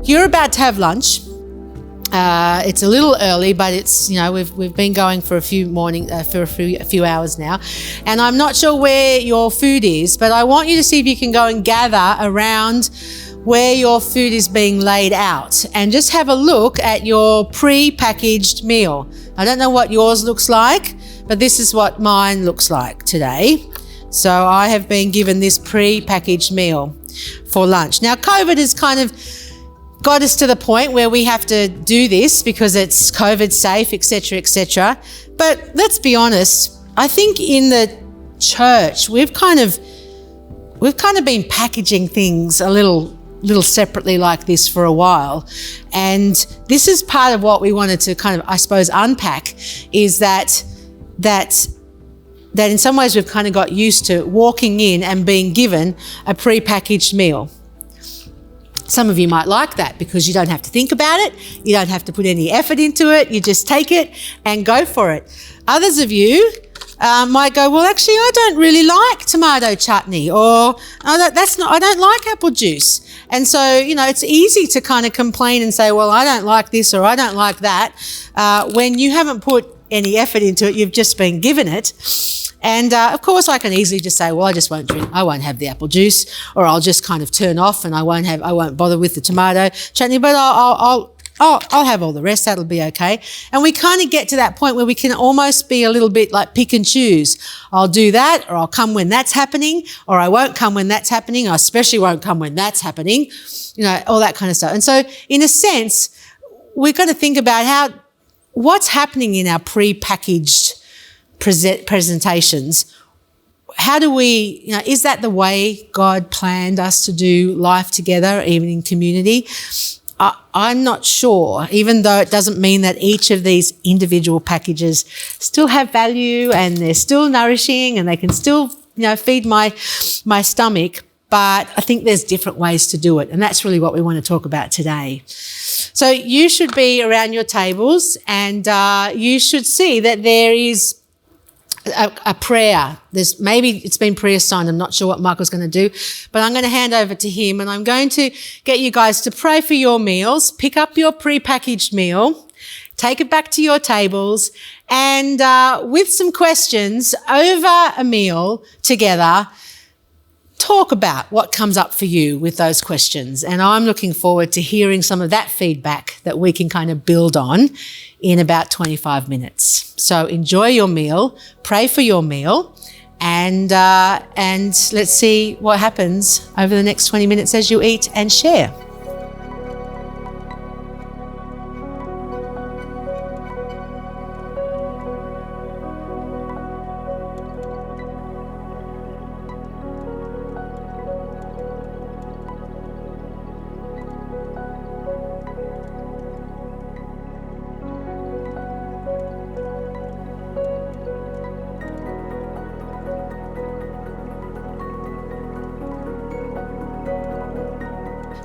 you're about to have lunch. It's a little early, but it's, we've been going for a few hours now, and I'm not sure where your food is, but I want you to see if you can go and gather around where your food is being laid out and just have a look at your pre-packaged meal. I don't know what yours looks like, but this is what mine looks like today. So I have been given this pre-packaged meal for lunch. Now, COVID has kind of got us to the point where we have to do this because it's COVID safe, etc., etc. But let's be honest, I think in the church we've kind of been packaging things a little separately like this for a while, and this is part of what we wanted to kind of, I suppose, unpack, is that in some ways we've kind of got used to walking in and being given a pre-packaged meal. Some of you might like that because you don't have to think about it, you don't have to put any effort into it, you just take it and go for it. Others of you might go, well, actually, I don't really like tomato chutney, or I don't like apple juice. And so, it's easy to kind of complain and say, well, I don't like this or I don't like that, when you haven't put any effort into it, you've just been given it. And of course, I can easily just say, well, I just won't drink. I won't have the apple juice, or I'll just kind of turn off and I won't bother with the tomato chutney. But I'll have all the rest. That'll be okay. And we kind of get to that point where we can almost be a little bit like pick and choose. I'll do that, or I'll come when that's happening, or I won't come when that's happening. I especially won't come when that's happening. All that kind of stuff. And so, in a sense, we've got to think about what's happening in our pre-packaged presentations. How do we, is that the way God planned us to do life together, even in community? I'm not sure, even though it doesn't mean that each of these individual packages still have value and they're still nourishing and they can still, feed my stomach. But I think there's different ways to do it. And that's really what we want to talk about today. So you should be around your tables, and you should see that there is a prayer. Maybe it's been pre-assigned. I'm not sure what Michael's going to do, but I'm going to hand over to him, and I'm going to get you guys to pray for your meals, pick up your pre-packaged meal, take it back to your tables, and with some questions over a meal together, talk about what comes up for you with those questions. And I'm looking forward to hearing some of that feedback that we can kind of build on in about 25 minutes. So enjoy your meal, pray for your meal, and let's see what happens over the next 20 minutes as you eat and share.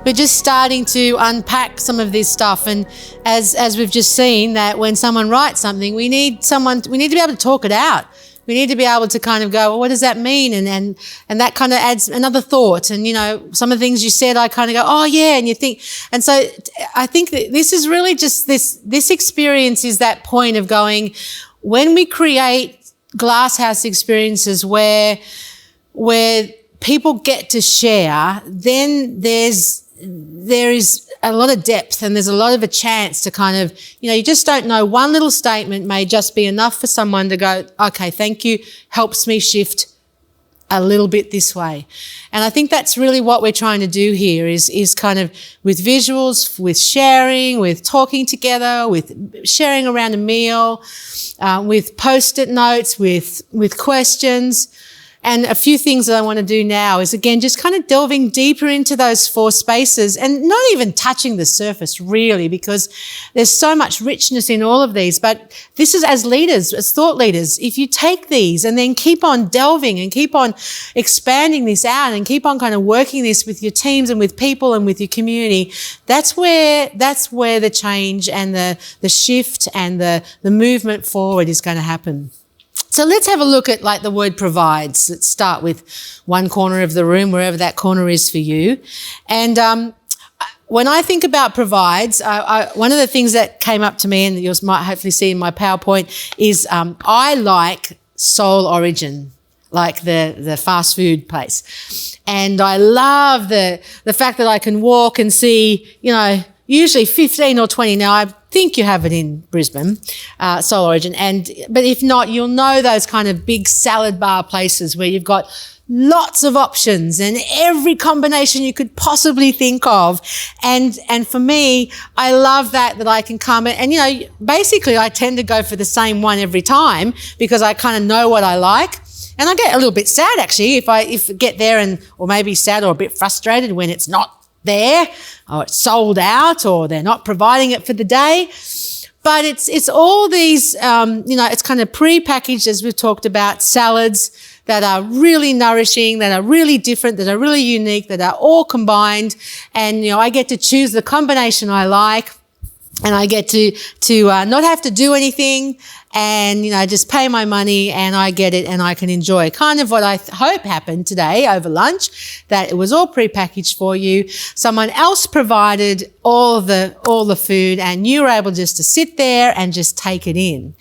We're just starting to unpack some of this stuff, and as we've just seen, that when someone writes something, we need to be able to talk it out. We need to be able to kind of go, well, what does that mean? And that kind of adds another thought. And, some of the things you said, I kind of go, oh yeah. And you think, and so I think that this is really just this experience is that point of going, when we create Glasshouse experiences where people get to share, then there is a lot of depth, and there's a lot of a chance to kind of, you just don't know. One little statement may just be enough for someone to go, okay, thank you, helps me shift a little bit this way. And I think that's really what we're trying to do here is kind of with visuals, with sharing, with talking together, with sharing around a meal, with post-it notes, with questions. And a few things that I want to do now is, again, just kind of delving deeper into those four spaces and not even touching the surface really, because there's so much richness in all of these. But this is, as leaders, as thought leaders, if you take these and then keep on delving and keep on expanding this out and keep on kind of working this with your teams and with people and with your community, that's where the change and the shift and the movement forward is going to happen. So let's have a look at the word provides. Let's start with one corner of the room, wherever that corner is for you. And when I think about provides, one of the things that came up to me, and you might hopefully see in my PowerPoint, is I like Soul Origin, like the fast food place. And I love the fact that I can walk and see, usually 15 or 20. Now, I think you have it in Brisbane, Soul Origin. But if not, you'll know those kind of big salad bar places where you've got lots of options and every combination you could possibly think of. And for me, I love that I can come and, basically I tend to go for the same one every time because I kind of know what I like. And I get a little bit sad actually if I get there or maybe sad or a bit frustrated when it's not there or it's sold out or they're not providing it for the day. But it's all these, it's kind of pre-packaged, as we've talked about, salads that are really nourishing, that are really different, that are really unique, that are all combined. And, I get to choose the combination I like, and I get to not have to do anything and, just pay my money and I get it and I can enjoy kind of what I hope happened today over lunch, that it was all prepackaged for you. Someone else provided all the food and you were able just to sit there and just take it in.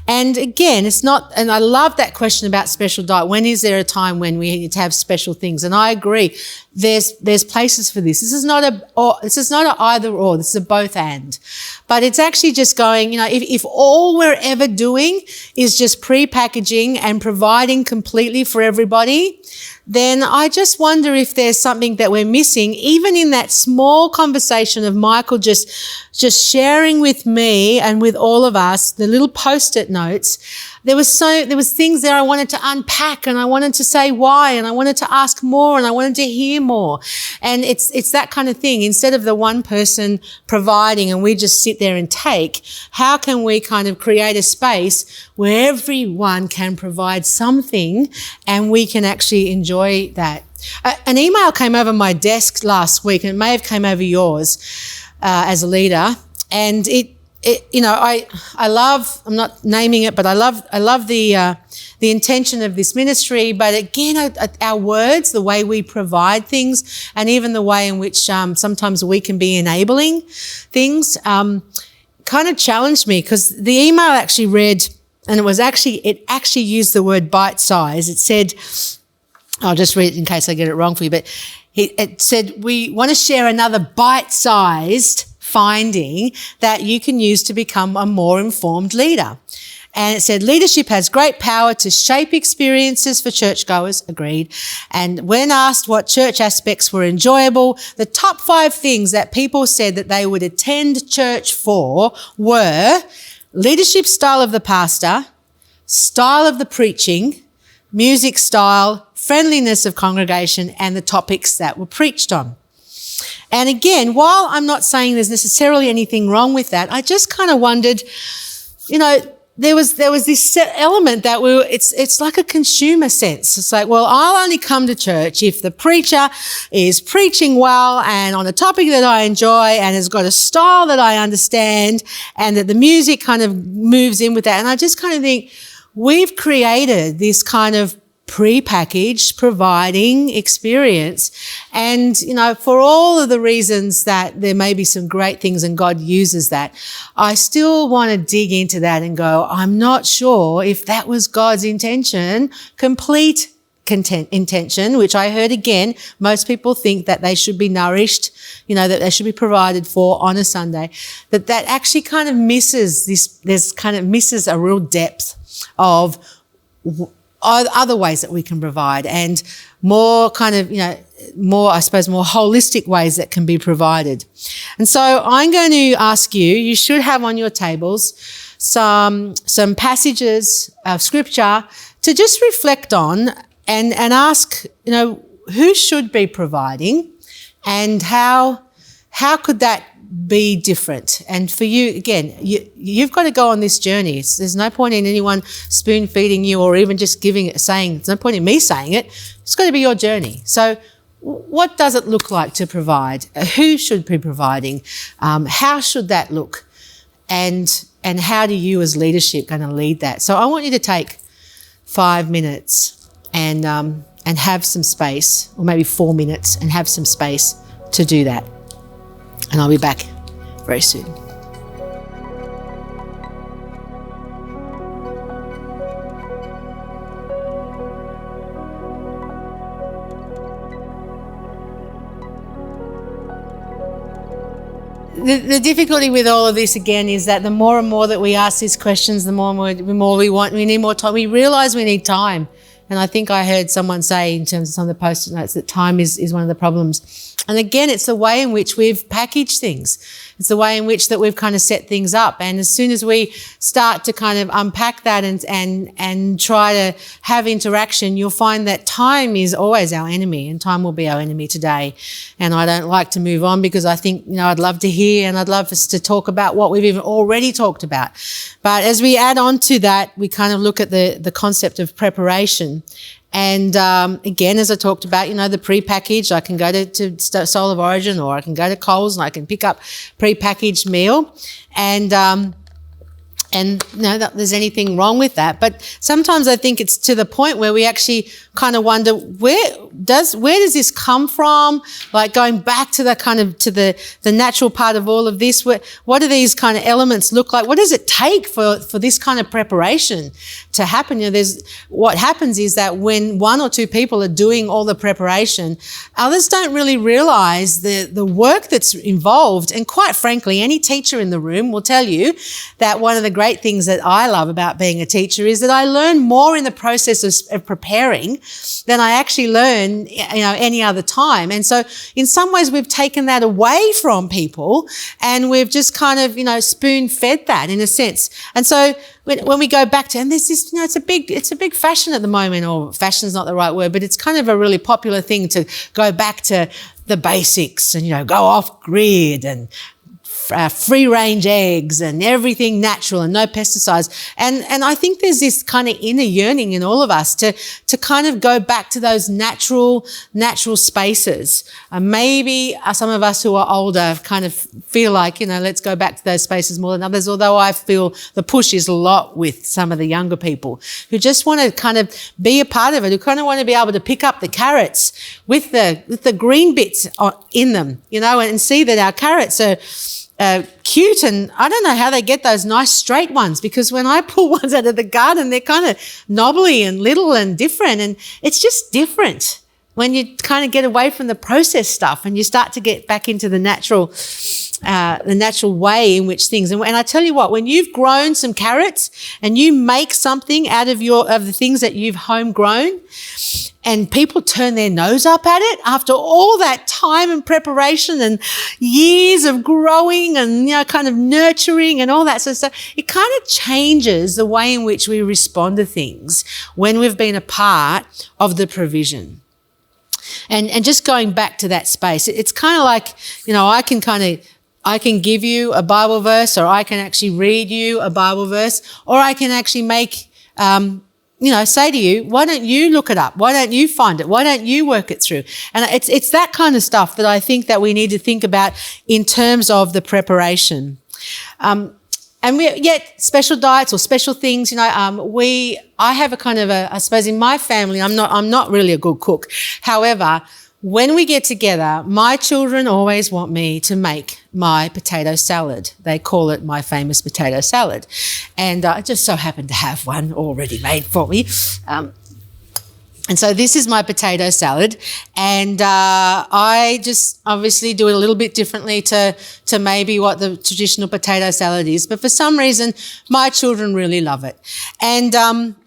And again, it's not, and I love that question about special diet. When is there a time when we need to have special things? And I agree. There's places for this. This is not a either or. This is a both and. But it's actually just going, if all we're ever doing is just pre-packaging and providing completely for everybody, then I just wonder if there's something that we're missing, even in that small conversation of Michael just sharing with me and with all of us the little post-it notes. There was things there I wanted to unpack and I wanted to say why and I wanted to ask more and I wanted to hear more. And it's that kind of thing. Instead of the one person providing and we just sit there and take, how can we kind of create a space where everyone can provide something and we can actually enjoy that? An email came over my desk last week, and it may have come over yours as a leader, and I love, I'm not naming it, but I love the intention of this ministry. But again, our words, the way we provide things, and even the way in which sometimes we can be enabling things, kind of challenged me, because the email actually read, and it actually used the word bite size. It said, I'll just read it in case I get it wrong for you, but it said, we want to share another bite-sized finding that you can use to become a more informed leader. And it said, leadership has great power to shape experiences for churchgoers, agreed. And when asked what church aspects were enjoyable, the top 5 things that people said that they would attend church for were leadership style of the pastor, style of the preaching, music style, friendliness of congregation, and the topics that were preached on. And again, while I'm not saying there's necessarily anything wrong with that, I just kind of wondered, there was this element that it's like a consumer sense. It's like, well, I'll only come to church if the preacher is preaching well and on a topic that I enjoy and has got a style that I understand and that the music kind of moves in with that. And I just kind of think we've created this kind of pre-packaged providing experience. And, for all of the reasons that there may be some great things and God uses that, I still want to dig into that and go, I'm not sure if that was God's intention, complete intention, which I heard again, most people think that they should be nourished, that they should be provided for on a Sunday, that actually kind of misses misses a real depth of other ways that we can provide, and more kind of, more holistic ways that can be provided. And so I'm going to ask you should have on your tables some passages of scripture to just reflect on and ask, who should be providing and how could that be different? And for you, again, you've got to go on this journey. There's no point in anyone spoon feeding you or even just saying, there's no point in me saying it. It's got to be your journey. So what does it look like to provide? Who should be providing? How should that look? And how do you as leadership going to lead that? So I want you to take 5 minutes and have some space, or maybe 4 minutes, and have some space to do that. And I'll be back very soon. The difficulty with all of this, again, is that the more and more that we ask these questions, the more we want, we need more time. We realise we need time. And I think I heard someone say, in terms of some of the post-it notes, that time is one of the problems. And again, it's the way in which we've packaged things. It's the way in which that we've kind of set things up. And as soon as we start to kind of unpack that and try to have interaction, you'll find that time is always our enemy, and time will be our enemy today. And I don't like to move on because I think, I'd love to hear and I'd love us to talk about what we've even already talked about. But as we add on to that, we kind of look at the concept of preparation. And again, as I talked about, the pre-packaged, I can go to Soul of Origin, or I can go to Coles and I can pick up pre-packaged meal. And no, there's anything wrong with that. But sometimes I think it's to the point where we actually kind of wonder, where does this come from? Like, going back to the natural part of all of this, what do these kind of elements look like? What does it take for this kind of preparation to happen? What happens is that when one or two people are doing all the preparation, others don't really realise the work that's involved. And quite frankly, any teacher in the room will tell you that one of the great things that I love about being a teacher is that I learn more in the process of preparing than I actually learn, any other time. And so in some ways we've taken that away from people, and we've just kind of, spoon-fed that in a sense. And so when we go back to, and there's this, it's a big fashion at the moment, or fashion's not the right word, but it's kind of a really popular thing to go back to the basics and, go off grid and free-range eggs and everything natural and no pesticides. And I think there's this kind of inner yearning in all of us to kind of go back to those natural spaces. Maybe some of us who are older kind of feel like, let's go back to those spaces more than others, although I feel the push is a lot with some of the younger people who just want to kind of be a part of it, who kind of want to be able to pick up the carrots with the green bits in them, and see that our carrots are cute. And I don't know how they get those nice straight ones, because when I pull ones out of the garden, they're kind of knobbly and little and different, and it's just different when you kind of get away from the processed stuff and you start to get back into the natural way in which things. And I tell you what, when you've grown some carrots and you make something out of the things that you've homegrown, and people turn their nose up at it after all that time and preparation and years of growing and, kind of nurturing and all that sort of stuff, it kind of changes the way in which we respond to things when we've been a part of the provision. And just going back to that space, it's kind of like, I can give you a Bible verse, or I can actually read you a Bible verse, or I can actually make, say to you, why don't you look it up? Why don't you find it? Why don't you work it through? And it's that kind of stuff that I think that we need to think about in terms of the preparation. And yet special diets or special things, I have a kind of I suppose in my family, I'm not really a good cook. However, when we get together, my children always want me to make my potato salad. They call it my famous potato salad. And I just so happen to have one already made for me. And so this is my potato salad, and I just obviously do it a little bit differently to maybe what the traditional potato salad is. But for some reason, my children really love it. And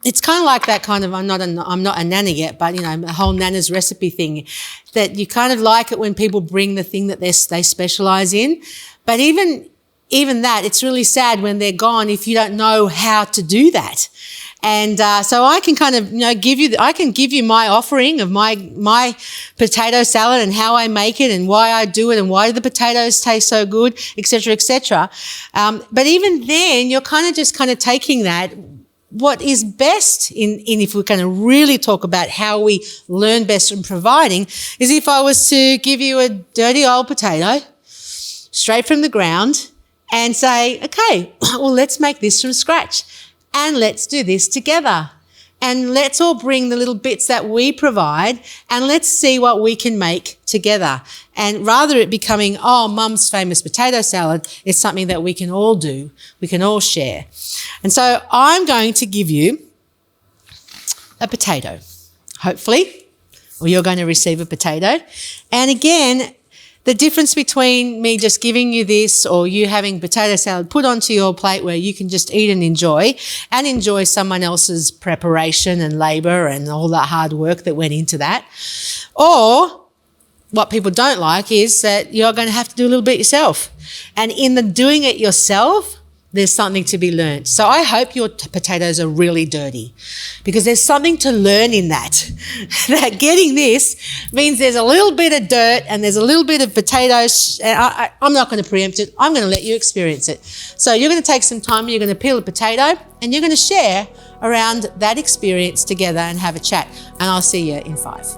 it's kind of like that kind of, I'm not a nana yet, but, the whole Nana's recipe thing, that you kind of like it when people bring the thing that they specialise in. But even that, it's really sad when they're gone if you don't know how to do that. And so I can kind of, give you my offering of my potato salad and how I make it and why I do it and why the potatoes taste so good, et cetera, et cetera. But even then, you're kind of taking that. What is best in if we're going to really talk about how we learn best from providing, is if I was to give you a dirty old potato straight from the ground and say, okay, well, let's make this from scratch. And let's do this together. And let's all bring the little bits that we provide, and let's see what we can make together. And rather it becoming, oh, mum's famous potato salad, it's something that we can all do. We can all share. And so I'm going to give you a potato, hopefully, or you're going to receive a potato. And again, the difference between me just giving you this or you having potato salad put onto your plate where you can just eat and enjoy someone else's preparation and labour and all that hard work that went into that. Or what people don't like is that you're going to have to do a little bit yourself. And in the doing it yourself, there's something to be learnt. So I hope your potatoes are really dirty, because there's something to learn in that. That getting this means there's a little bit of dirt and there's a little bit of potatoes. And I'm not going to preempt it. I'm going to let you experience it. So you're going to take some time, you're going to peel a potato and you're going to share around that experience together and have a chat. And I'll see you in 5.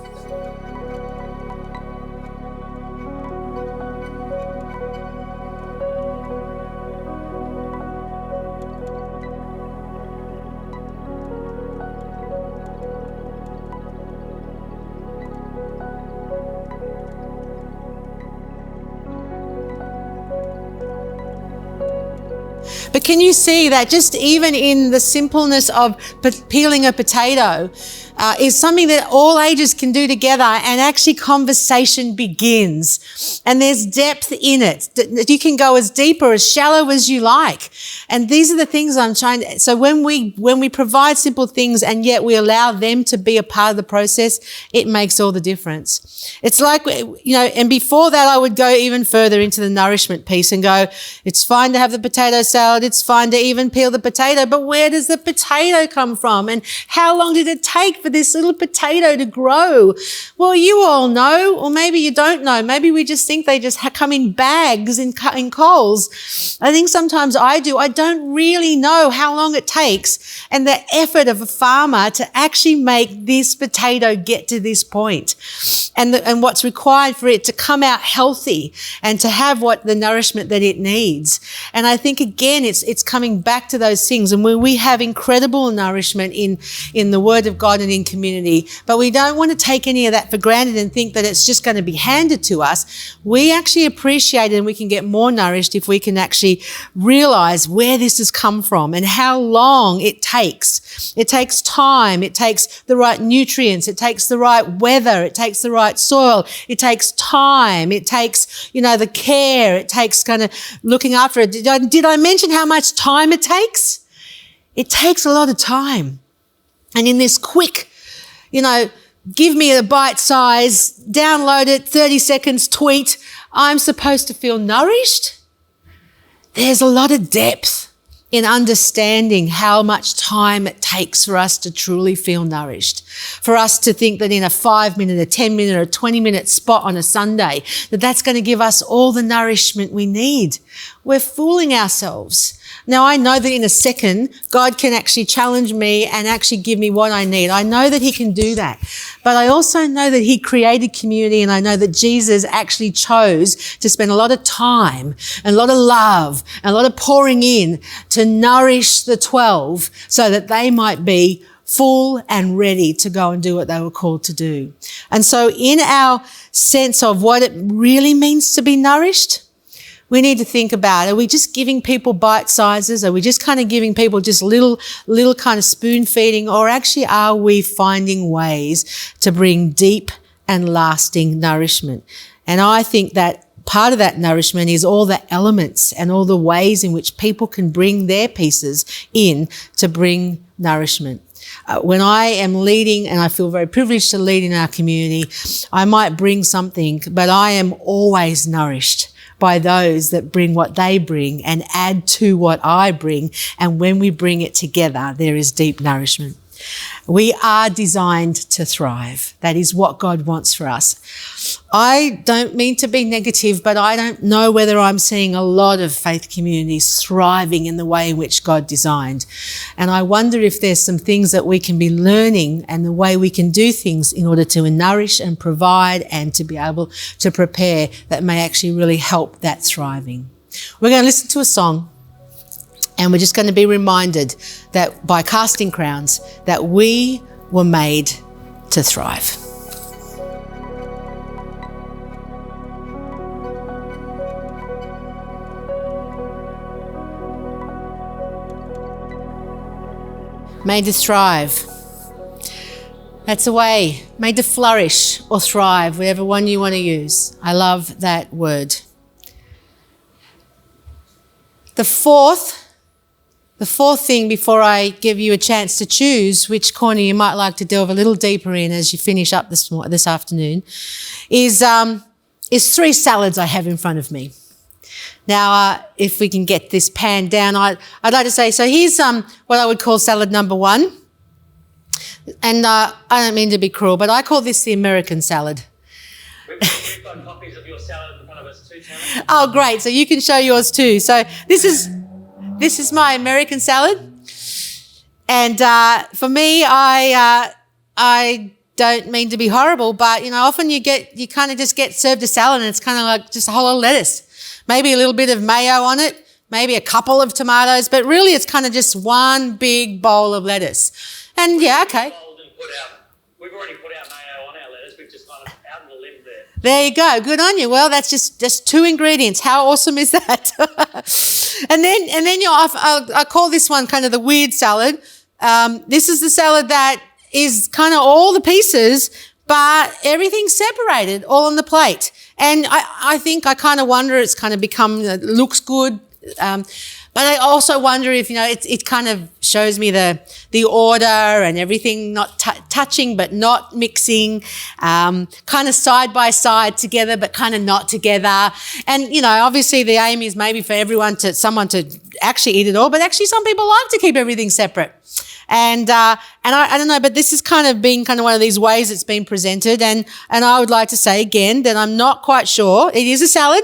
But can you see that just even in the simpleness of peeling a potato is something that all ages can do together, and actually conversation begins and there's depth in it. You can go as deep or as shallow as you like. And these are the things I'm trying to, so when we provide simple things and yet we allow them to be a part of the process, it makes all the difference. It's like, and before that I would go even further into the nourishment piece and go, it's fine to have the potato salad, it's fine to even peel the potato, but where does the potato come from? And how long did it take for this little potato to grow? Well, you all know, or maybe you don't know. Maybe we just think they just come in bags in Coles. I think sometimes I do. I don't really know how long it takes and the effort of a farmer to actually make this potato get to this point, and what's required for it to come out healthy and to have what the nourishment that it needs. And I think again, it's coming back to those things. And when we have incredible nourishment in the Word of God and in community, but we don't want to take any of that for granted and think that it's just going to be handed to us. We actually appreciate it, and we can get more nourished if we can actually realize where this has come from and how long it takes. It takes time. It takes the right nutrients. It takes the right weather. It takes the right soil. It takes time. It takes, the care. It takes kind of looking after it. Did I mention how much time it takes? It takes a lot of time. And in this quick, give me a bite size, download it, 30 seconds tweet, I'm supposed to feel nourished. There's a lot of depth in understanding how much time it takes for us to truly feel nourished. For us to think that in a 5-minute, a 10-minute, or a 20-minute spot on a Sunday, that's going to give us all the nourishment we need. We're fooling ourselves. Now, I know that in a second, God can actually challenge me and actually give me what I need. I know that He can do that. But I also know that He created community, and I know that Jesus actually chose to spend a lot of time and a lot of love and a lot of pouring in to nourish the 12 so that they might be full and ready to go and do what they were called to do. And so in our sense of what it really means to be nourished, we need to think about, are we just giving people bite sizes? Are we just kind of giving people just little kind of spoon feeding? Or actually are we finding ways to bring deep and lasting nourishment? And I think that part of that nourishment is all the elements and all the ways in which people can bring their pieces in to bring nourishment. When I am leading, and I feel very privileged to lead in our community, I might bring something, but I am always nourished by those that bring what they bring and add to what I bring. And when we bring it together, there is deep nourishment. We are designed to thrive. That is what God wants for us. I don't mean to be negative, but I don't know whether I'm seeing a lot of faith communities thriving in the way in which God designed. And I wonder if there's some things that we can be learning and the way we can do things in order to nourish and provide and to be able to prepare that may actually really help that thriving. We're going to listen to a song. And we're just going to be reminded that by casting crowns, that we were made to thrive. made to thrive. That's a way, made to flourish or thrive, whatever one you want to use. I love that word. The fourth thing, before I give you a chance to choose which corner you might like to delve a little deeper in as you finish up this afternoon, is 3 salads I have in front of me. Now, if we can get this pan down, I'd like to say, so here's what I would call salad number 1. And I don't mean to be cruel, but I call this the American salad. We've got copies of your salad in front of us too, Tammy. Oh, great. So you can show yours too. So this is my American salad. And for me, I don't mean to be horrible, but, often you kind of just get served a salad and it's kind of like just a whole lot of lettuce. Maybe a little bit of mayo on it, maybe a couple of tomatoes, but really it's kind of just one big bowl of lettuce. And yeah, okay. We've already put our mayo on our lettuce. We've just gone out on the limb there. There you go. Good on you. Well, that's just 2 ingredients. How awesome is that? and then I call this one kind of the weird salad. This is the salad that is kind of all the pieces, but everything's separated, all on the plate. And I think I kind of wonder, it's kind of become, looks good. But I also wonder if, it kind of shows me the order and everything not touching but not mixing, kind of side by side together but kind of not together. And, obviously the aim is maybe for someone to actually eat it all, but actually some people like to keep everything separate. And I don't know, but this has kind of been one of these ways it's been presented. And I would like to say again that I'm not quite sure. It is a salad,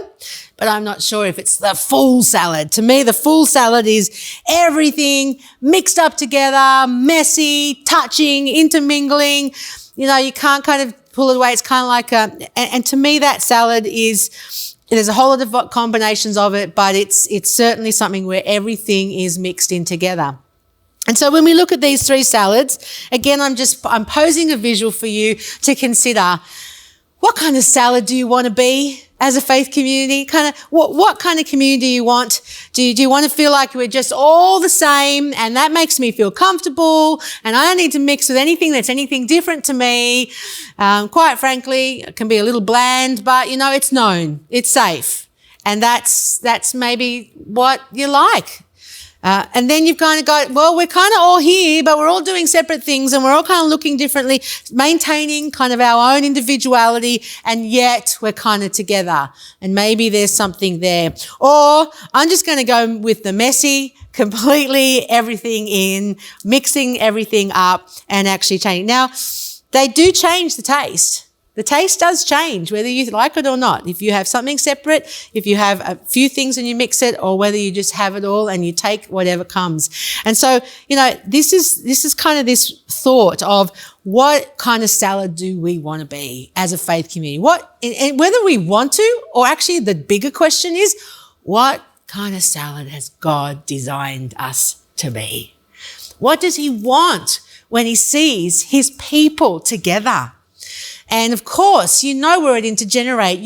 but I'm not sure if it's the full salad. To me, the full salad is everything mixed up together, messy, touching, intermingling. You can't kind of pull it away. It's kind of like and to me, that salad there's a whole lot of combinations of it, but it's certainly something where everything is mixed in together. And so when we look at these 3 salads, again, I'm posing a visual for you to consider. What kind of salad do you want to be as a faith community? What kind of community do you want? Do you want to feel like we're just all the same and that makes me feel comfortable and I don't need to mix with anything that's anything different to me? Quite frankly, it can be a little bland, but it's known, it's safe. And that's maybe what you like. And then you've kind of got, well, we're kind of all here, but we're all doing separate things and we're all kind of looking differently, maintaining kind of our own individuality, and yet we're kind of together. And maybe there's something there. Or I'm just going to go with the messy, completely everything in, mixing everything up and actually changing. Now, they do change the taste. The taste does change, whether you like it or not. If you have something separate, if you have a few things and you mix it, or whether you just have it all and you take whatever comes. And so, this is kind of this thought of what kind of salad do we want to be as a faith community? And whether we want to, or actually the bigger question is, what kind of salad has God designed us to be? What does he want when he sees his people together? And of course, we're at Intergenerate.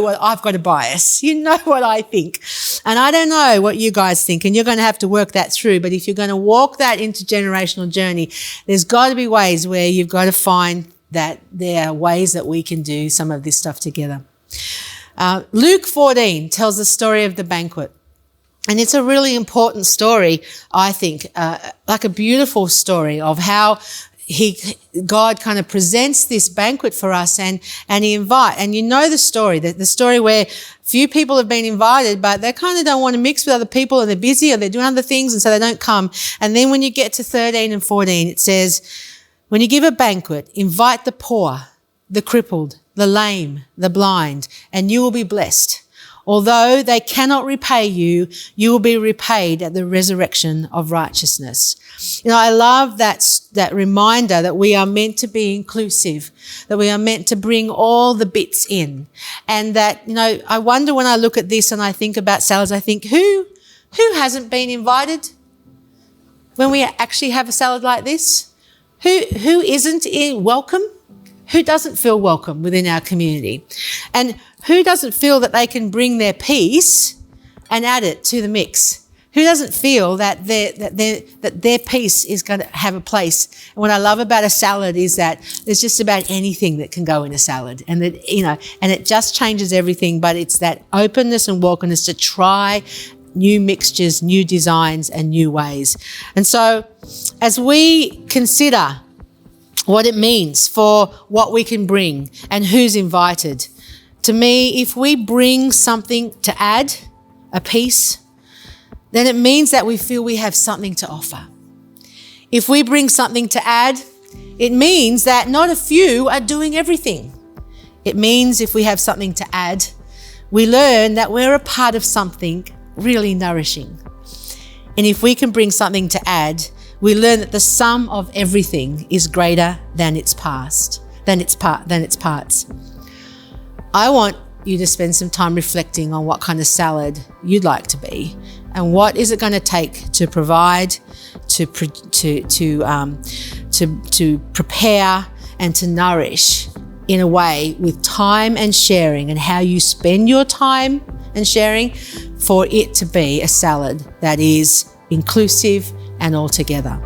What I've got a bias. What I think. And I don't know what you guys think, and you're going to have to work that through. But if you're going to walk that intergenerational journey, there's got to be ways where you've got to find that there are ways that we can do some of this stuff together. Luke 14 tells the story of the banquet. And it's a really important story, I think, like a beautiful story of how God kind of presents this banquet for us and he and the story, the story where few people have been invited, but they kind of don't want to mix with other people and they're busy or they're doing other things and so they don't come. And then when you get to 13 and 14, it says, when you give a banquet, invite the poor, the crippled, the lame, the blind, and you will be blessed. Although they cannot repay you, you will be repaid at the resurrection of righteousness. I love that reminder that we are meant to be inclusive, that we are meant to bring all the bits in. And that, I wonder when I look at this and I think about salads, I think, who hasn't been invited when we actually have a salad like this? Who isn't welcome? Who doesn't feel welcome within our community? And who doesn't feel that they can bring their piece and add it to the mix? Who doesn't feel that their piece is going to have a place? And what I love about a salad is that there's just about anything that can go in a salad, and that, you know, and it just changes everything. But it's that openness and welcomeness to try new mixtures, new designs, and new ways. And so, as we consider what it means for what we can bring and who's invited, to me, if we bring something to add, a piece, then it means that we feel we have something to offer. If we bring something to add, it means that not a few are doing everything. It means if we have something to add, we learn that we're a part of something really nourishing. And if we can bring something to add, we learn that the sum of everything is greater than its parts. I want you to spend some time reflecting on what kind of salad you'd like to be, and what is it going to take to provide, to prepare, and to nourish in a way with time and sharing, and how you spend your time and sharing for it to be a salad that is inclusive and all together.